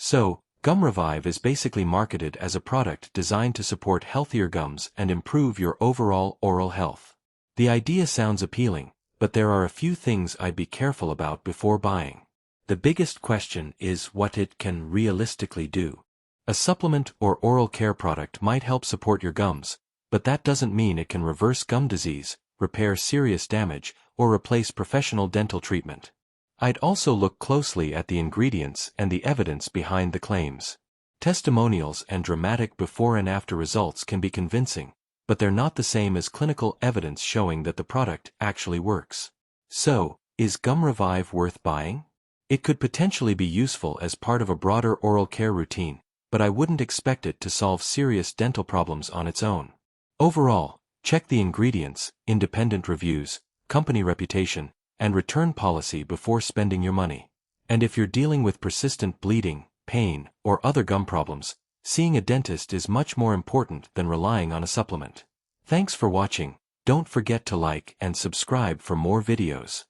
So, GumRevive is basically marketed as a product designed to support healthier gums and improve your overall oral health. The idea sounds appealing, but there are a few things I'd be careful about before buying. The biggest question is what it can realistically do. A supplement or oral care product might help support your gums, but that doesn't mean it can reverse gum disease, repair serious damage, or replace professional dental treatment. I'd also look closely at the ingredients and the evidence behind the claims. Testimonials and dramatic before and after results can be convincing, but they're not the same as clinical evidence showing that the product actually works. So, is GumRevive worth buying? It could potentially be useful as part of a broader oral care routine, but I wouldn't expect it to solve serious dental problems on its own. Overall, check the ingredients, independent reviews, company reputation, and return policy before spending your money. And if you're dealing with persistent bleeding, pain, or other gum problems, seeing a dentist is much more important than relying on a supplement. Thanks for watching. Don't forget to like and subscribe for more videos.